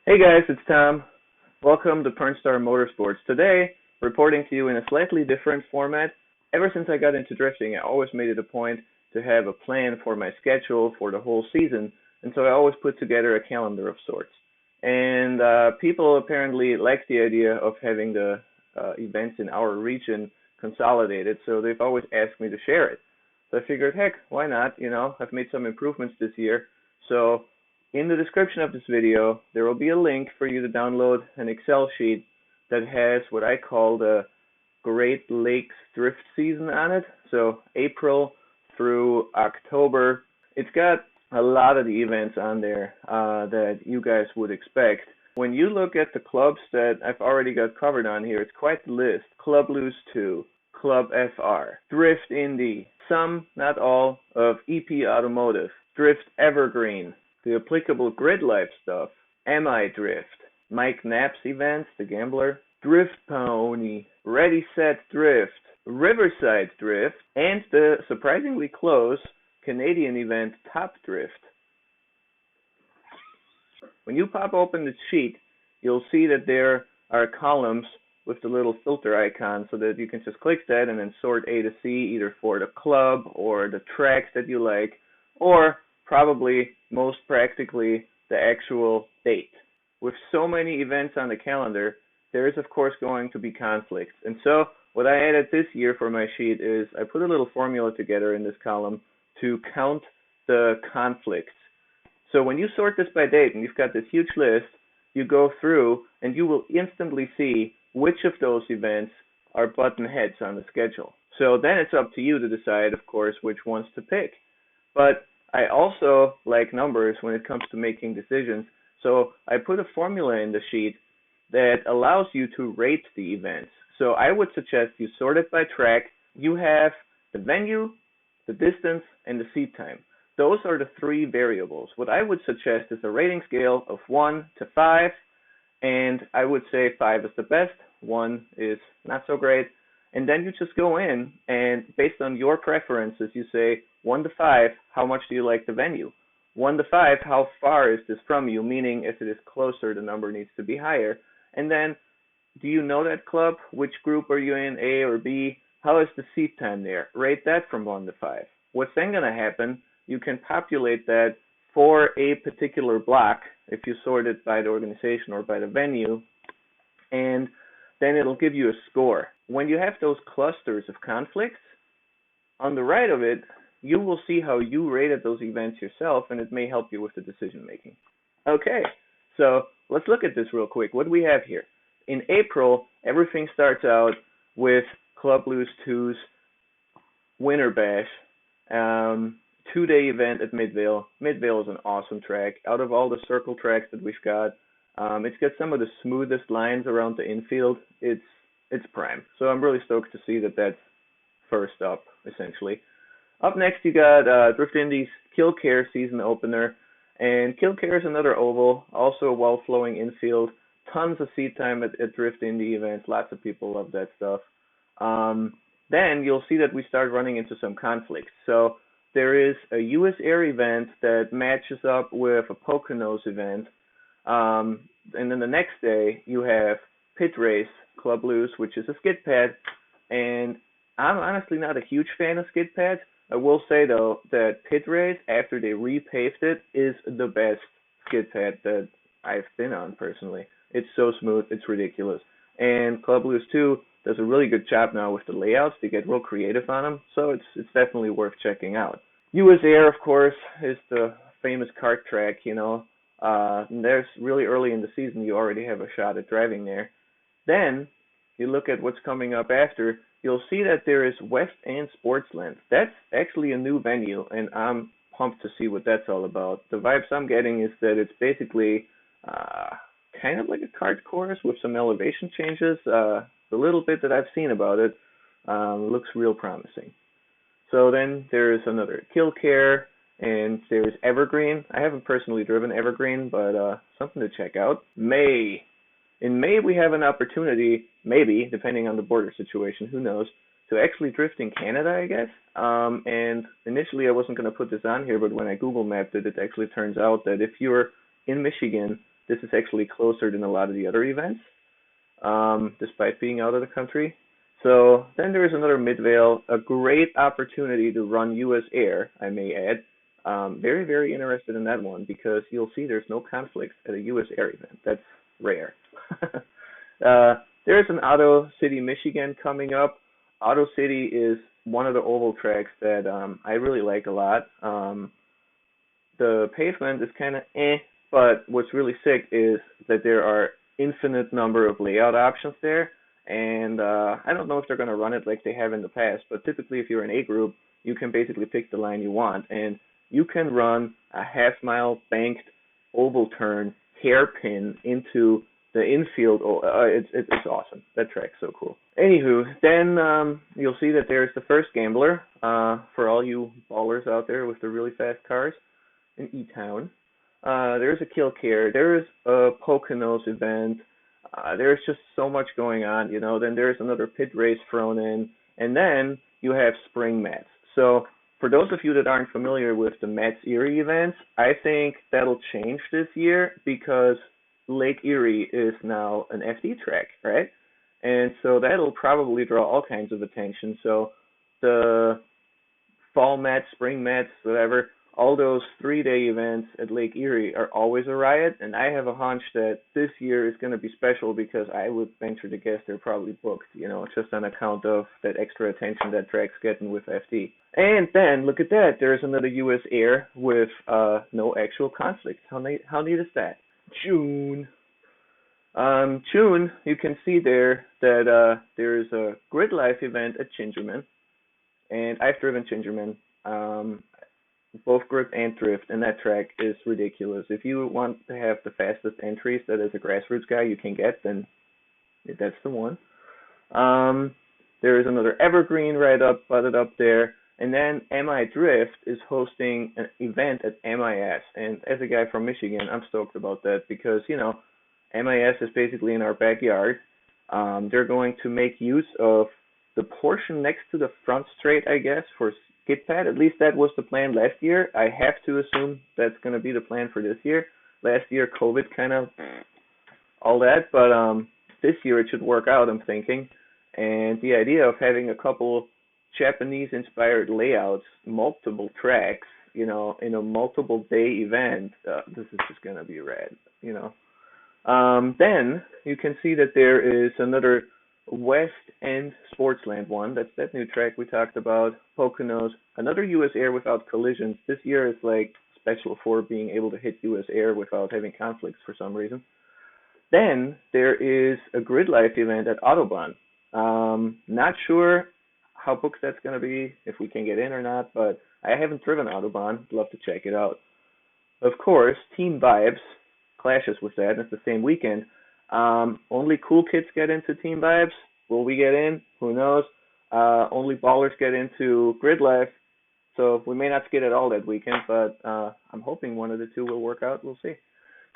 Hey guys, it's Tom. Welcome to Pernstar Motorsports. Today, reporting to you in a slightly different format. Ever since I got into drifting, I always made it a point to have a plan for my schedule for the whole season, and so I always put together a calendar of sorts. And people apparently like the idea of having the events in our region consolidated, so they've always asked me to share it. So I figured, heck, why not? I've made some improvements this year, so in the description of this video, there will be a link for you to download an Excel sheet that has what I call the Great Lakes Drift season on it. So April through October. It's got a lot of the events on there that you guys would expect. When you look at the clubs that I've already got covered on here, it's quite the list. Club Loose 2, Club FR, Drift Indy, some, not all, of EP Automotive, Drift Evergreen, the applicable grid life stuff, MI Drift, Mike Knapp's events, the gambler, Drift Pony, Ready Set Drift, Riverside Drift, and the surprisingly close Canadian event Top Drift. When you pop open the sheet, you'll see that there are columns with the little filter icon so that you can just click that and then sort A to C either for the club or the tracks that you like, or probably most practically the actual date. With so many events on the calendar, there is of course going to be conflicts. And so what I added this year for my sheet is I put a little formula together in this column to count the conflicts. So when you sort this by date and you've got this huge list, you go through and you will instantly see which of those events are button heads on the schedule. So then it's up to you to decide, of course, which ones to pick. But I also like numbers when it comes to making decisions, so I put a formula in the sheet that allows you to rate the events. So I would suggest you sort it by track. You have the venue, the distance, and the seat time. Those are the three variables. What I would suggest is a rating scale of 1 to 5, and I would say 5 is the best, 1 is not so great. And then you just go in and based on your preferences, you say 1 to 5, how much do you like the venue? 1 to 5, how far is this from you? Meaning if it is closer, the number needs to be higher. And then, do you know that club? Which group are you in, A or B? How is the seat time there? Rate that from 1 to 5. What's then going to happen, you can populate that for a particular block if you sort it by the organization or by the venue, and then it'll give you a score. When you have those clusters of conflicts, on the right of it, you will see how you rated those events yourself, and it may help you with the decision making. Okay, so let's look at this real quick. What do we have here? In April, everything starts out with Club Loose 2's Winter Bash, 2-day event at Midvale. Midvale is an awesome track. Out of all the circle tracks that we've got, it's got some of the smoothest lines around the infield. It's prime. So I'm really stoked to see that that's first up, essentially. Up next, you got Drift Indy's Killcare season opener. And Killcare is another oval, also a well-flowing infield. Tons of seat time at Drift Indy events. Lots of people love that stuff. Then you'll see that we start running into some conflicts. So there is a US Air event that matches up with a Poconos event. And then the next day, you have Pit Race, Club Loose, which is a skid pad. And I'm honestly not a huge fan of skid pads. I will say, though, that Pit Race, after they repaved it, is the best skid pad that I've been on, personally. It's so smooth, it's ridiculous. And Club Loose 2 does a really good job now with the layouts. They get real creative on them, so it's definitely worth checking out. US Air, of course, is the famous kart track, and there's really early in the season, you already have a shot at driving there. Then, you look at what's coming up after, you'll see that there is West End Sportsland. That's actually a new venue, and I'm pumped to see what that's all about. The vibes I'm getting is that it's basically kind of like a kart course with some elevation changes. The little bit that I've seen about it looks real promising. So then there's another Killcare, and there's Evergreen. I haven't personally driven Evergreen, but something to check out. May. In May, we have an opportunity, maybe, depending on the border situation, who knows, to actually drift in Canada, I guess. And initially, I wasn't going to put this on here, but when I Google mapped it, it actually turns out that if you're in Michigan, this is actually closer than a lot of the other events, despite being out of the country. So then there is another Midvale, a great opportunity to run U.S. Air, I may add. Very, very interested in that one because you'll see there's no conflicts at a U.S. Air event. That's rare. There's an Auto City, Michigan coming up. Auto City is one of the oval tracks that I really like a lot. The pavement is kind of but what's really sick is that there are infinite number of layout options there. And I don't know if they're going to run it like they have in the past, but typically if you're an A group, you can basically pick the line you want. And you can run a half-mile banked oval turn hairpin into the infield. It's awesome. That track's so cool. Anywho, then you'll see that there's the first Gambler for all you ballers out there with the really fast cars in E-Town. There's a Kill Care. There's a Poconos event. There's just so much going on, you know. Then there's another pit race thrown in, and then you have spring mats. So for those of you that aren't familiar with the Mats Erie events, I think that'll change this year because Lake Erie is now an FD track, right? And so that'll probably draw all kinds of attention. So the fall mats, spring mats, whatever, all those 3-day events at Lake Erie are always a riot, and I have a hunch that this year is going to be special because I would venture to guess they're probably booked, you know, just on account of that extra attention that track's getting with FD. And then, look at that, there's another U.S. Air with no actual conflict. How neat is that? June. June, you can see there that there's a Grid Life event at Gingerman, and I've driven Gingerman. Both grip and drift, and that track is ridiculous. If you want to have the fastest entries that as a grassroots guy you can get, then that's the one. There is another Evergreen right up, butted up there, and then MI Drift is hosting an event at MIS, and as a guy from Michigan, I'm stoked about that because, you know, MIS is basically in our backyard. They're going to make use of the portion next to the front straight, I guess, for skid pad. At least that was the plan last year. I have to assume that's going to be the plan for this year. Last year, COVID kind of all that, but this year it should work out, I'm thinking. And the idea of having a couple Japanese-inspired layouts, multiple tracks, you know, in a multiple-day event, this is just going to be rad, you know. Then you can see that there is another West End Sportsland one. That's that new track we talked about. Poconos, another U.S. Air without collisions. This year is like special for being able to hit U.S. Air without having conflicts for some reason. Then there is a Grid Life event at Autobahn. Not sure how booked that's going to be, if we can get in or not, but I haven't driven Autobahn. Love to check it out. Of course, Team Vibes clashes with that. It's the same weekend. Only cool kids get into Team Vibes. Will we get in? Who knows? Only ballers get into Grid Life. So we may not skid at all that weekend, but I'm hoping one of the two will work out. We'll see.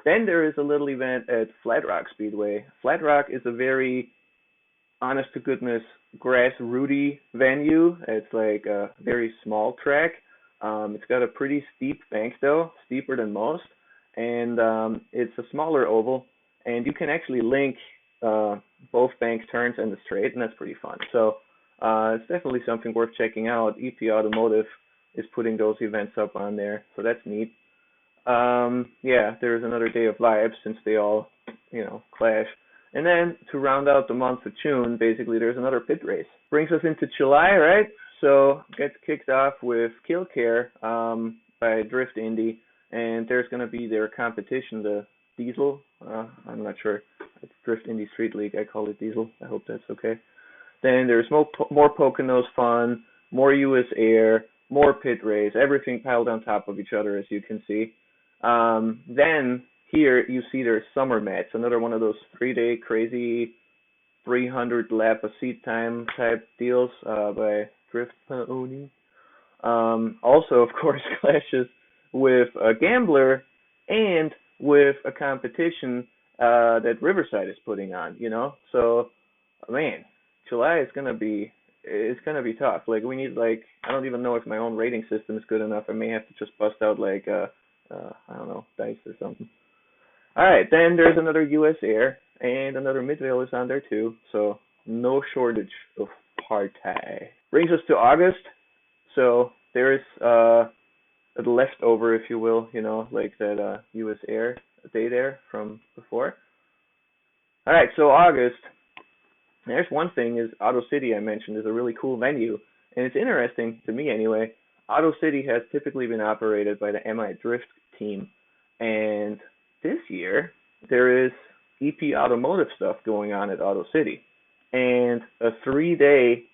Then there is a little event at Flat Rock Speedway. Flat Rock is a very honest-to-goodness grass-rooty venue. It's like a very small track. It's got a pretty steep bank, though, steeper than most. And it's a smaller oval. And you can actually link both bank turns and the straight, and that's pretty fun. So it's definitely something worth checking out. EP Automotive is putting those events up on there, so that's neat. Yeah, there's another day of vibes since they all, you know, clash. And then to round out the month of June, basically there's another pit race. Brings us into July, right? So gets kicked off with Kill Care by Drift Indy, and there's going to be their competition, the Diesel. I'm not sure. It's Drift Indy Street League. I call it Diesel. I hope that's okay. Then there's more Poconos fun, more U.S. Air, more pit race, everything piled on top of each other, as you can see. Then here you see there's Summer Mats, another one of those 3-day crazy 300 lap a seat time type deals by Drift Pony. Also, of course, clashes with a Gambler and with a competition that Riverside is putting on, you know. So, man, July is gonna be tough. Like we need I don't even know if my own rating system is good enough. I may have to just bust out I don't know, dice or something. All right, then there's another US Air and another Midvale is on there too. So no shortage of party. Brings us to August. So there's a leftover, if you will, like that US Air day there from before. All right, so August. There's one thing is Auto City I mentioned is a really cool venue, and it's interesting to me anyway. Auto City has typically been operated by the MI Drift team, and this year there is EP Automotive stuff going on at Auto City, and a 3-day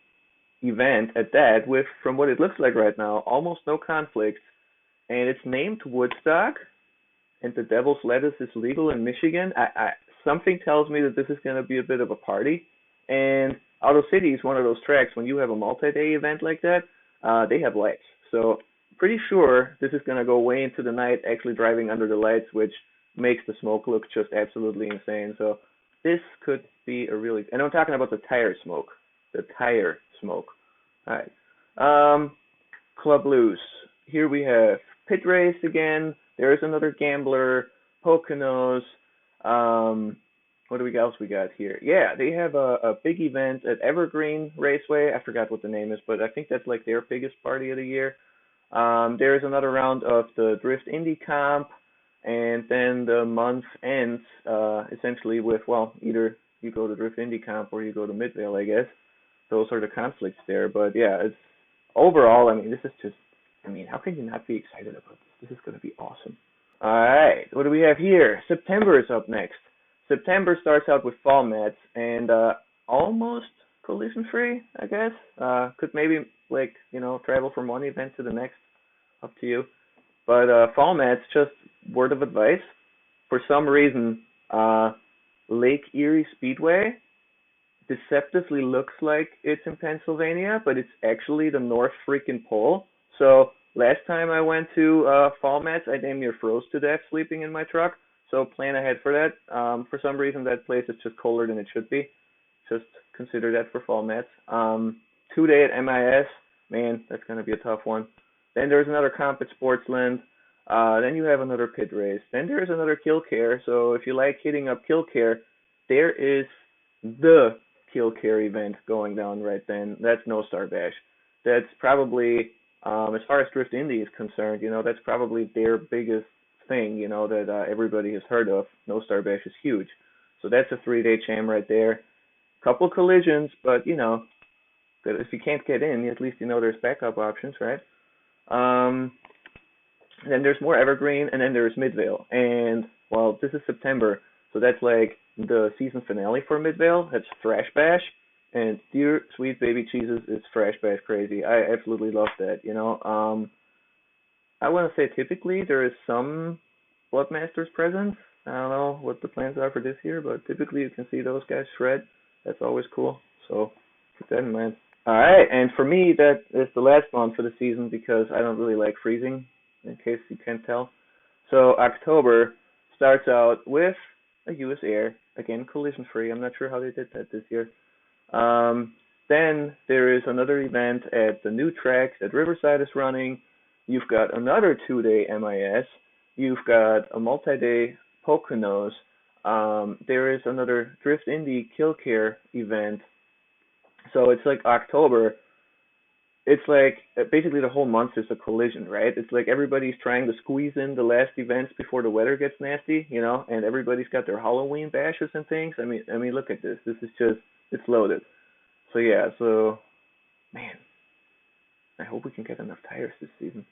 event at that with, from what it looks like right now, almost no conflicts, and it's named Woodstock, and the Devil's Lettuce is legal in Michigan. Something tells me that this is going to be a bit of a party. And Auto City is one of those tracks when you have a multi-day event like that, they have lights. So pretty sure this is going to go way into the night, actually driving under the lights, which makes the smoke look just absolutely insane. So this could be a really, and I'm talking about the tire smoke. The tire smoke. All right. Club Loose. Here we have Pit Race again. There's another Gambler, Poconos. What do we else we got here? Yeah, they have a big event at Evergreen Raceway. I forgot what the name is, but I think that's like their biggest party of the year. There's another round of the Drift Indy Comp, and then the month ends essentially with, well, either you go to Drift Indy Comp or you go to Midvale, I guess. Those are the conflicts there. But yeah, it's overall, I mean, this is just, I mean, how can you not be excited about this? This is going to be awesome. All right, what do we have here? September is up next. September starts out with fall mats and almost collision free, I guess. Could maybe like, travel from one event to the next, up to you. But fall mats, just word of advice. For some reason, Lake Erie Speedway deceptively looks like it's in Pennsylvania, but it's actually the North freaking Pole. So last time I went to fall mats, I damn near froze to death sleeping in my truck. So plan ahead for that. For some reason, that place is just colder than it should be. Just consider that for fall mats. 2-day at MIS, man, that's going to be a tough one. Then there's another comp at Sportsland. Then you have another pit race. Then there's another Kill Care. So if you like hitting up Kill Care, there is the Kill Care event going down right then. That's No Star Bash. That's probably, as far as Drift Indy is concerned, that's probably their biggest thing, that everybody has heard of. No Star Bash is huge. So that's a 3-day jam right there. Couple collisions, but if you can't get in, at least there's backup options, right? Then there's more Evergreen, and then there's Midvale. And well, this is September, so that's like the season finale for Midvale. That's Thrash Bash, and dear sweet baby Jesus, it's Thrash Bash crazy. I absolutely love that. I want to say typically there is some Bloodmasters presence. I don't know what the plans are for this year, but typically you can see those guys shred. That's always cool. So keep that in mind. All right, and for me, that is the last month for the season because I don't really like freezing, in case you can't tell. So October starts out with a US Air, again collision free. I'm not sure how they did that this year. Then there is another event at the new tracks that Riverside is running. You've got another 2-day MIS. You've got a multi-day Poconos. There is another Drift Indy Kill Care event. So it's like October. It's like basically the whole month is a collision, right? It's like everybody's trying to squeeze in the last events before the weather gets nasty, and everybody's got their Halloween bashes and things. I mean, look at this. This is just, it's loaded. So yeah, man, I hope we can get enough tires this season.